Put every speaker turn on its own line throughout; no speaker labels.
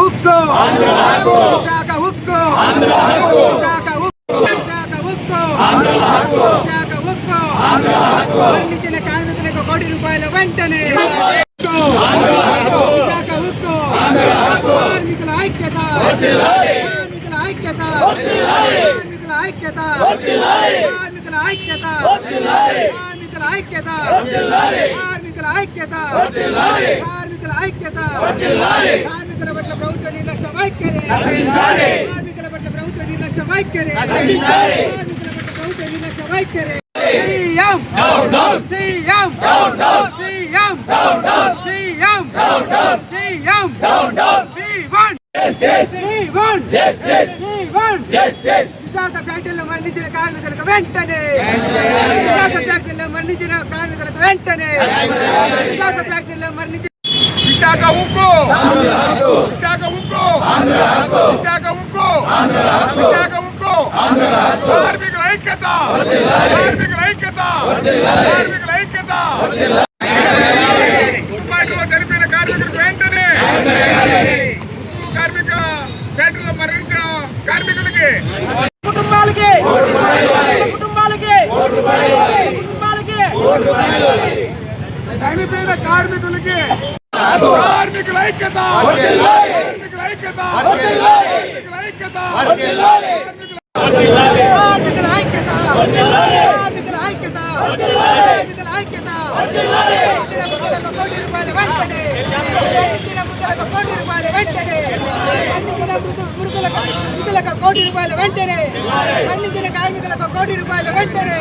ఉక్కు విశాఖ ఉక్కు విశాఖ ఉక్కు విశాఖ ఉక్కు విశాఖ ఉక్కు మరణించిన కార్మికులకు ₹1 వెంటనే విశాఖ ఉక్కు కార్మికుల ఐక్యత కార్మికుల ఐక్యత కార్మికుల ఐక్యత కార్మికుల ఐక్యత కార్మికుల ఐక్యత కార్మికుల ఐక్యత కార్మికుల ఐక్యత కార్మికుల పట్ల ప్రభుత్వ నిర్లక్ష్య వైఖరి కార్మికుల పట్ల ప్రభుత్వ నిర్లక్ష్య వైఖరి కార్మికుల పట్ల ప్రభుత్వ నిర్లక్ష్య వైఖరి CM CM CM CM CM Visakha ఫ్యాక్టరీలో మరణించిన కార్మికులకు వెంటనే విశాఖ ఫ్యాక్టరీలో మరణించిన కార్మికులకు వెంటనే విశాఖ ఫ్యాక్టరీలో మరణించిన
విశాఖ ఉక్కు విశాఖ ఉక్కు విశాఖ ఉక్కు విశాఖ ఉక్కు కార్మికుల ఐక్యత కార్మికుల ఐక్యత కార్మికుల ఐక్యత ఉపాధిలో జరిపిన కార్మికులకు వెంటనే ఉక్కు కార్మిక ఫ్యాక్టరీలో మరణించిన కార్మికులకి
కుటుంబాలకి కుటుంబాలకి కుటుంబాలకి
చనిపోయిన కార్మికులకి కార్మికుల ఐక్యత కార్మికుల ఐక్యత కార్మికుల ఐక్యత కార్మికుల ఐక్యత కార్మికుల ఐక్యత కార్మికుల ఐక్యత ₹1 వెంటనే ₹1 వెంటనే మృతులకు ₹1 వెంటనే మరణించిన కార్మికులకు ₹1 వెంటనే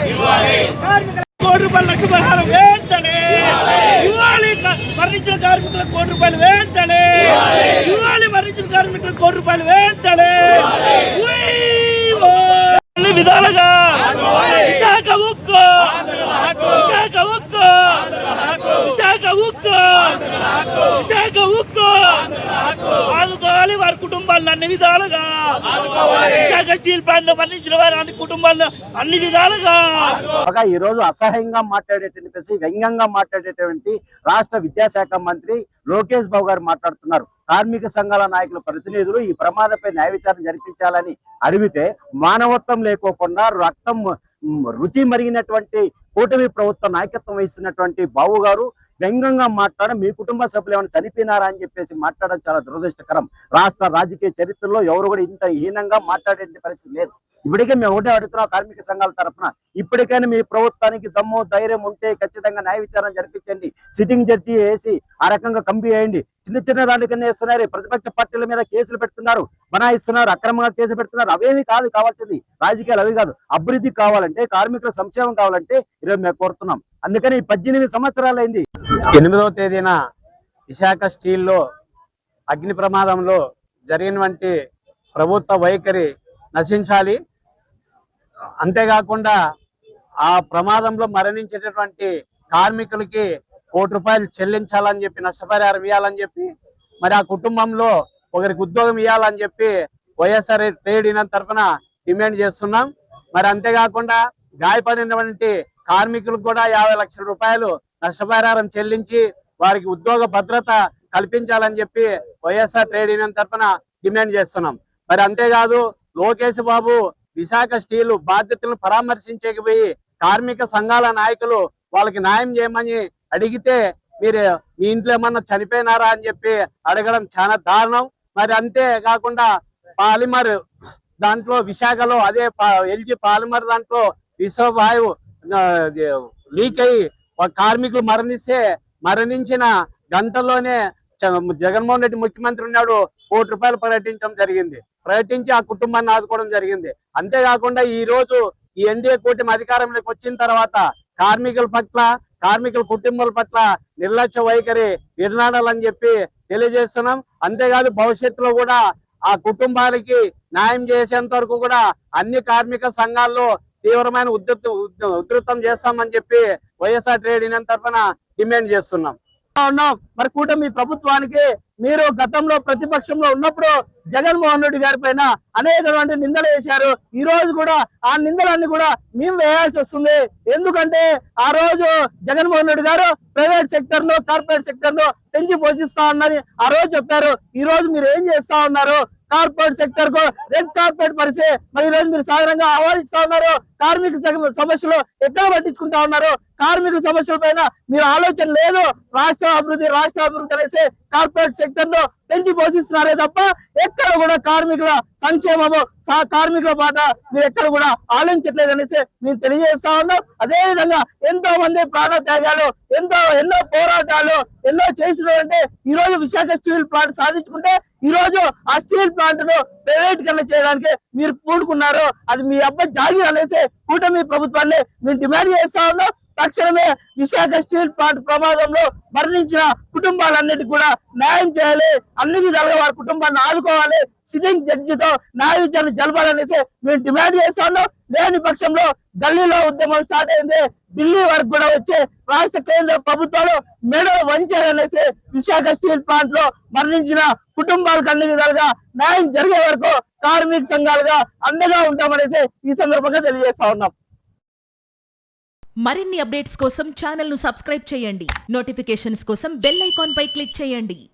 కార్మికుల
₹1 నష్టపరిహారం వెంటనే ఇవ్వాలి. మరణించిన కార్మికులకు ₹1 వెంటనే ఇవ్వాలి. మరణించిన కార్మికులకు ₹1 వెంటనే అన్ని విధాలుగా విశాఖ ఉక్కు విశాఖ ఉక్కు విశాఖ ఉక్కు విశాఖ ఉక్కు ఆదుకోవాలి. వారి కుటుంబాలను అన్ని విధాలుగా విశాఖ స్టీల్ ప్లాంట్ లో మరణించిన వారి కుటుంబాలను అన్ని విధాలుగా
ఈ రోజు అసహ్యంగా మాట్లాడేటువంటి వ్యంగ్యంగా మాట్లాడేటువంటి రాష్ట్ర విద్యాశాఖ మంత్రి లోకేష్ బాబు గారు మాట్లాడుతున్నారు. కార్మిక సంఘాల నాయకుల ప్రతినిధులు ఈ ప్రమాదంపై న్యాయ విచారణ జరిపించాలని అడిగితే మానవత్వం లేకోకుండా రక్తం రుచి మరిగినటువంటి కూటమి ప్రభుత్వ నాయకత్వం వహిస్తున్నటువంటి బాబు గారు వ్యంగ్యంగా మాట్లాడడం, మీ కుటుంబ సభ్యులు ఏమైనా చనిపోయినారా అని చెప్పేసి మాట్లాడడం చాలా దురదృష్టకరం. రాష్ట్ర రాజకీయ చరిత్రలో ఎవరు కూడా ఇంత హీనంగా మాట్లాడే పరిస్థితి లేదు. ఇప్పటికే మేము ఒకటే అడుగుతున్నాం కార్మిక సంఘాల తరఫున, ఇప్పటికైనా మీ ప్రభుత్వానికి దమ్ము ధైర్యం ఉంటే ఖచ్చితంగా న్యాయ విచారణ జరిపించండి. సిట్టింగ్ జడ్జి వేసి ఆ రకంగా కంపి వేయండి. చిన్న చిన్న దానికన్నా వేస్తున్నారు. ప్రతిపక్ష పార్టీల మీద కేసులు పెడుతున్నారు, బనాయిస్తున్నారు, అక్రమంగా కేసులు పెడుతున్నారు. అవేమి కాదు కావాల్సింది, రాజకీయాలు అవి కాదు. అభివృద్ధి కావాలంటే, కార్మికుల సంక్షేమం కావాలంటే ఈరోజు మేము కోరుతున్నాం. అందుకని 18 సంవత్సరాలు అయింది. 8వ తేదీన విశాఖ స్టీల్లో అగ్ని ప్రమాదంలో జరిగినటువంటి ప్రభుత్వ వైఖరి నశించాలి. అంతేకాకుండా ఆ ప్రమాదంలో మరణించేటటువంటి కార్మికులకి ₹1 చెల్లించాలని చెప్పి, నష్టపరిహారం ఇవ్వాలని చెప్పి, మరి ఆ కుటుంబంలో ఒకరికి ఉద్యోగం ఇవ్వాలని చెప్పి వైఎస్ఆర్ ట్రేడ్ యూనియన్ తరఫున డిమాండ్ చేస్తున్నాం. మరి అంతేకాకుండా గాయపడినటువంటి కార్మికులకు కూడా ₹50 లక్షల నష్టపరిహారం చెల్లించి వారికి ఉద్యోగ భద్రత కల్పించాలని చెప్పి వైఎస్ఆర్ ట్రేడ్ యూనియన్ తరఫున డిమాండ్ చేస్తున్నాం. మరి అంతేకాదు లోకేష్ బాబు విశాఖ స్టీల్ బాధ్యతలను పరామర్శించకపోయి కార్మిక సంఘాల నాయకులు వాళ్ళకి న్యాయం చేయమని అడిగితే మీరు మీ ఇంట్లో ఏమన్నా చనిపోయినారా అని చెప్పి అడగడం చాలా దారుణం. మరి అంతేకాకుండా పాలిమర్ దాంట్లో విశాఖలో అదే ఎల్జీ పాలిమర్ దాంట్లో విశ్వవాయువు లీక్ అయ్యి కార్మికులు మరణించిన గంటల్లోనే జగన్మోహన్ రెడ్డి ముఖ్యమంత్రి ఉన్నాడు ₹1 ప్రకటించి ఆ కుటుంబాన్ని ఆదుకోవడం జరిగింది. అంతేకాకుండా ఈ రోజు ఈ ఎన్డీఏ కూటమి అధికారంలోకి వచ్చిన తర్వాత కార్మికుల పట్ల, కార్మికుల కుటుంబాల పట్ల నిర్లక్ష్య వైఖరి విడనాడాలని చెప్పి తెలియజేస్తున్నాం. అంతేకాదు భవిష్యత్తులో కూడా ఆ కుటుంబాలకి న్యాయం చేసేంత వరకు కూడా అన్ని కార్మిక సంఘాల్లో తీవ్రమైన ఉధృతం చేస్తామని చెప్పి వైఎస్ఆర్ ట్రేడ్ యూనియన్ తరఫున డిమాండ్ చేస్తున్నాం. ఉన్నాం. మరి కూటమి ప్రభుత్వానికి మీరు గతంలో ప్రతిపక్షంలో ఉన్నప్పుడు జగన్మోహన్ రెడ్డి గారి పైన అనేకటువంటి నిందలు వేశారు. ఈ రోజు కూడా ఆ నిందలన్నీ కూడా మేము వేయాల్సి వస్తుంది. ఎందుకంటే ఆ రోజు జగన్మోహన్ రెడ్డి గారు ప్రైవేట్ సెక్టర్ లో కార్పొరేట్ సెక్టర్ లో పెంచి పోషిస్తా ఉన్నారని ఆ రోజు చెప్పారు. ఈ రోజు మీరు ఏం చేస్తా ఉన్నారు? కార్పొరేట్ సెక్టర్ కు రెడ్ కార్పెట్ పరిచే మరి ఈ రోజు మీరు సాధారణంగా ఆహ్వానిస్తా ఉన్నారు. కార్మిక సమస్యలు ఎక్కడ పట్టించుకుంటా ఉన్నారు? కార్మిక సమస్యల పైన మీరు ఆలోచన లేదు. రాష్ట్ర అభివృద్ధి అనేసి కార్పొరేట్ సెక్టర్ లో పెంచి పోషిస్తున్నారే తప్ప ఎక్కడ కూడా కార్మికుల సంక్షేమము కార్మికుల పాట మీరు ఎక్కడ కూడా ఆలోచించట్లేదు అనేసి మేము తెలియజేస్తా ఉన్నాం. అదే విధంగా ఎంతో మంది ప్రాణ త్యాగాలు ఎన్నో పోరాటాలు ఎన్నో చేసినారంటే ఈ రోజు విశాఖ స్టీల్ ప్లాంట్ సాధించుకుంటే ఈ రోజు ఆ స్టీల్ ప్లాంట్ ను ప్రైవేట్ కన్నా చేయడానికి మీరు పూనుకున్నారు. అది మీ అబ్బాయి జాగీర్ అనేసి కూటమి ప్రభుత్వాన్ని మేము డిమాండ్ చేస్తా ఉన్నాం. తక్షణమే విశాఖ స్టీల్ ప్లాంట్ ప్రమాదంలో మరణించిన కుటుంబాలన్నిటికీ కూడా న్యాయం చేయాలి. అన్ని విధాలుగా వారి కుటుంబాన్ని ఆదుకోవాలి. సిట్టింగ్ జడ్జితో న్యాయ విచారణ జరపాలనేసి మేము డిమాండ్ చేస్తా ఉన్నాం. లేని పక్షంలో ఢిల్లీలో ఉద్యమం స్టార్ట్ అయింది. ఢిల్లీ వరకు కూడా వచ్చే రాష్ట్ర కేంద్ర ప్రభుత్వాలు మెడలు వంచారనేసి విశాఖ స్టీల్ ప్లాంట్ లో మరణించిన కుటుంబాలకు అన్ని విధాలుగా న్యాయం జరిగే వరకు కార్మిక సంఘాలుగా అండగా ఉంటామనేసి ఈ సందర్భంగా తెలియజేస్తా ఉన్నాం.
మరిన్ని అప్డేట్స్ కోసం ఛానల్ ను సబ్స్క్రైబ్ చేయండి. నోటిఫికేషన్స్ కోసం బెల్ ఐకాన్ పై క్లిక్ చేయండి.